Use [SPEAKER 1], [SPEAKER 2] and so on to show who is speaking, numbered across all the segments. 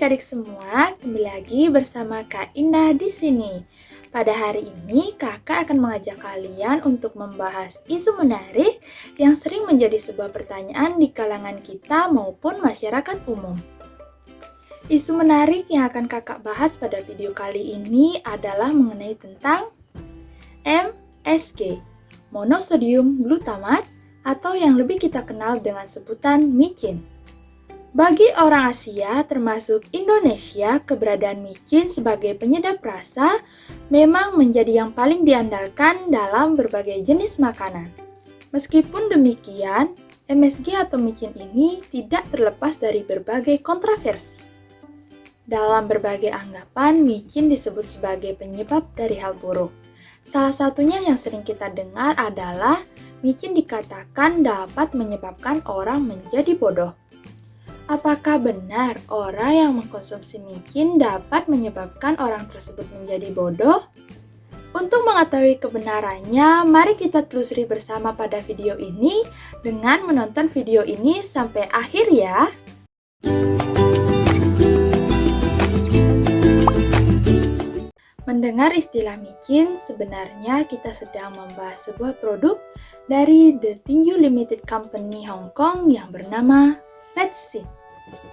[SPEAKER 1] adik-adik semua, kembali lagi bersama Kak Indah di sini. Pada hari ini, Kakak akan mengajak kalian untuk membahas isu menarik yang sering menjadi sebuah pertanyaan di kalangan kita maupun masyarakat umum. Isu menarik yang akan Kakak bahas pada video kali ini adalah mengenai tentang MSG, monosodium glutamat, atau yang lebih kita kenal dengan sebutan micin. Bagi orang Asia, termasuk Indonesia, keberadaan micin sebagai penyedap rasa memang menjadi yang paling diandalkan dalam berbagai jenis makanan. Meskipun demikian, MSG atau micin ini tidak terlepas dari berbagai kontroversi. Dalam berbagai anggapan, micin disebut sebagai penyebab dari hal buruk. Salah satunya yang sering kita dengar adalah micin dikatakan dapat menyebabkan orang menjadi bodoh. Apakah benar orang yang mengkonsumsi micin dapat menyebabkan orang tersebut menjadi bodoh? Untuk mengetahui kebenarannya, mari kita telusuri bersama pada video ini dengan menonton video ini sampai akhir ya. Mendengar istilah micin, sebenarnya kita sedang membahas sebuah produk dari The Tinju Limited Company Hong Kong yang bernama Vetsin.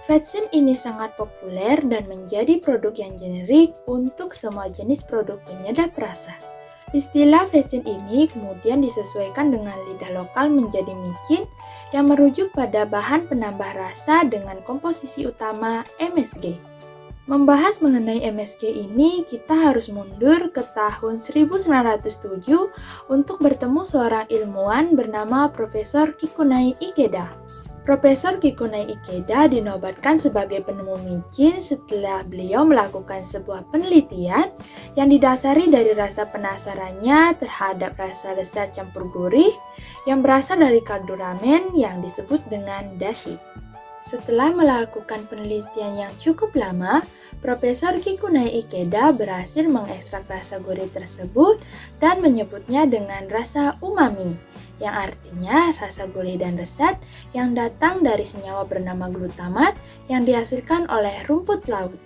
[SPEAKER 1] Vetsin ini sangat populer dan menjadi produk yang generik untuk semua jenis produk penyedap rasa. Istilah Vetsin ini kemudian disesuaikan dengan lidah lokal menjadi micin yang merujuk pada bahan penambah rasa dengan komposisi utama MSG. Membahas mengenai MSG ini, kita harus mundur ke tahun 1907 untuk bertemu seorang ilmuwan bernama Profesor Kikunai Ikeda. Profesor Kikunai Ikeda dinobatkan sebagai penemu micin setelah beliau melakukan sebuah penelitian yang didasari dari rasa penasarannya terhadap rasa lezat campur gurih yang berasal dari kaldu ramen yang disebut dengan dashi. Setelah melakukan penelitian yang cukup lama, Profesor Kikunai Ikeda berhasil mengekstrak rasa gurih tersebut dan menyebutnya dengan rasa umami, yang artinya rasa gurih dan lezat yang datang dari senyawa bernama glutamat yang dihasilkan oleh rumput laut.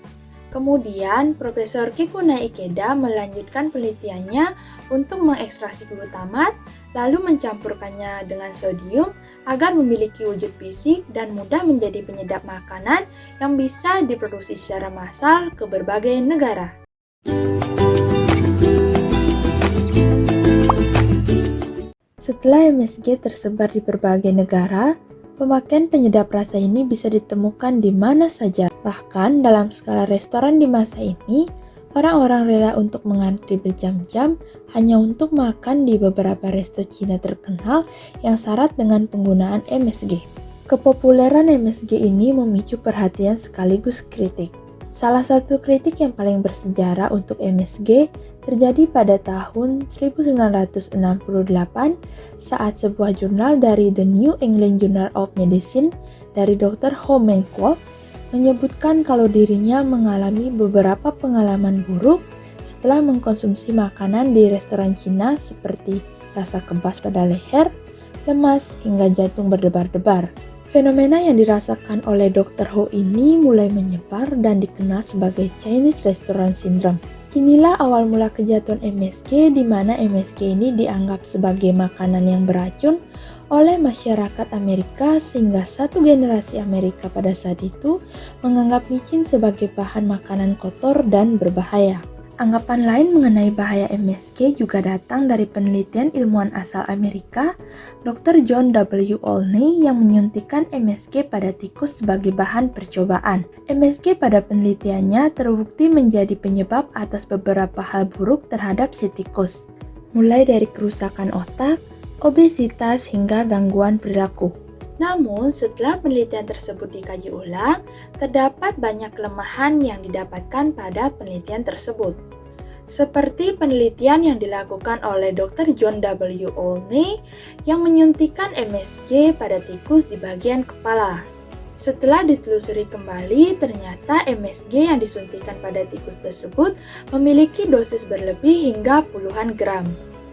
[SPEAKER 1] Kemudian, Profesor Kikunai Ikeda melanjutkan penelitiannya untuk mengekstraksi glutamat, lalu mencampurkannya dengan sodium agar memiliki wujud fisik dan mudah menjadi penyedap makanan yang bisa diproduksi secara massal ke berbagai negara. Setelah MSG tersebar di berbagai negara, pemakaian penyedap rasa ini bisa ditemukan di mana saja. Bahkan dalam skala restoran di masa ini, orang-orang rela untuk mengantri berjam-jam hanya untuk makan di beberapa resto Cina terkenal yang syarat dengan penggunaan MSG. Kepopuleran MSG ini memicu perhatian sekaligus kritik. Salah satu kritik yang paling bersejarah untuk MSG terjadi pada tahun 1968 saat sebuah jurnal dari The New England Journal of Medicine dari Dr. Ho Men Kwok menyebutkan kalau dirinya mengalami beberapa pengalaman buruk setelah mengkonsumsi makanan di restoran Cina seperti rasa kebas pada leher, lemas, hingga jantung berdebar-debar. Fenomena yang dirasakan oleh Dr. Ho ini mulai menyebar dan dikenal sebagai Chinese Restaurant Syndrome. Inilah awal mula kejatuhan MSG di mana MSG ini dianggap sebagai makanan yang beracun oleh masyarakat Amerika sehingga satu generasi Amerika pada saat itu menganggap micin sebagai bahan makanan kotor dan berbahaya. Anggapan lain mengenai bahaya MSG juga datang dari penelitian ilmuwan asal Amerika, Dr. John W. Olney yang menyuntikkan MSG pada tikus sebagai bahan percobaan. MSG pada penelitiannya terbukti menjadi penyebab atas beberapa hal buruk terhadap si tikus, mulai dari kerusakan otak, obesitas, hingga gangguan perilaku. Namun, setelah penelitian tersebut dikaji ulang, terdapat banyak kelemahan yang didapatkan pada penelitian tersebut. Seperti penelitian yang dilakukan oleh Dr. John W. Olney yang menyuntikkan MSG pada tikus di bagian kepala. Setelah ditelusuri kembali, ternyata MSG yang disuntikan pada tikus tersebut memiliki dosis berlebih hingga puluhan gram.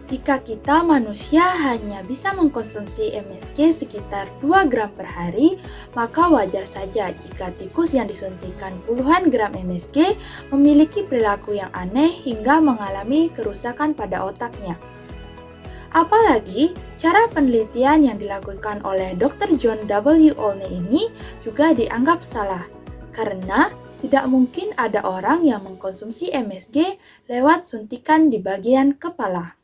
[SPEAKER 1] Jika kita manusia hanya bisa mengkonsumsi MSG sekitar 2 gram per hari, maka wajar saja jika tikus yang disuntikan puluhan gram MSG memiliki perilaku yang aneh hingga mengalami kerusakan pada otaknya. Apalagi, cara penelitian yang dilakukan oleh Dr. John W. Olney ini juga dianggap salah, karena tidak mungkin ada orang yang mengkonsumsi MSG lewat suntikan di bagian kepala.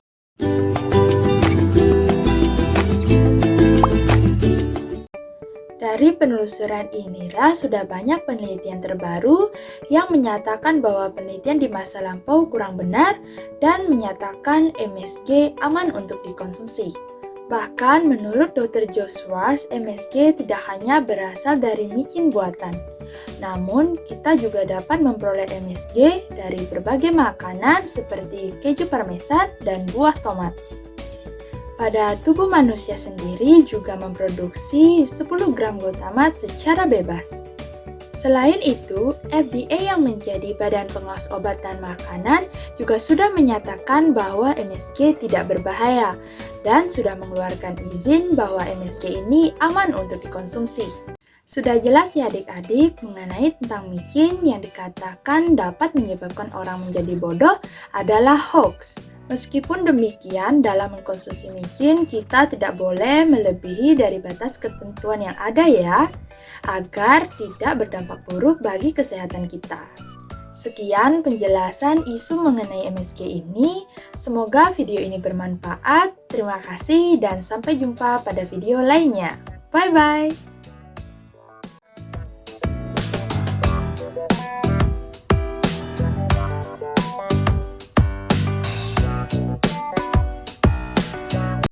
[SPEAKER 1] Dari penelusuran inilah sudah banyak penelitian terbaru yang menyatakan bahwa penelitian di masa lampau kurang benar dan menyatakan MSG aman untuk dikonsumsi. Bahkan menurut Dr. Joe Schwartz, MSG tidak hanya berasal dari micin buatan. Namun, kita juga dapat memperoleh MSG dari berbagai makanan seperti keju parmesan dan buah tomat. Pada tubuh manusia sendiri juga memproduksi 10 gram glutamat secara bebas. Selain itu, FDA yang menjadi Badan Pengawas Obat dan Makanan juga sudah menyatakan bahwa MSG tidak berbahaya dan sudah mengeluarkan izin bahwa MSG ini aman untuk dikonsumsi. Sudah jelas ya adik-adik mengenai tentang micin yang dikatakan dapat menyebabkan orang menjadi bodoh adalah hoax. Meskipun demikian, dalam mengkonsumsi micin kita tidak boleh melebihi dari batas ketentuan yang ada ya, agar tidak berdampak buruk bagi kesehatan kita. Sekian penjelasan isu mengenai MSG ini. Semoga video ini bermanfaat. Terima kasih dan sampai jumpa pada video lainnya. Bye-bye!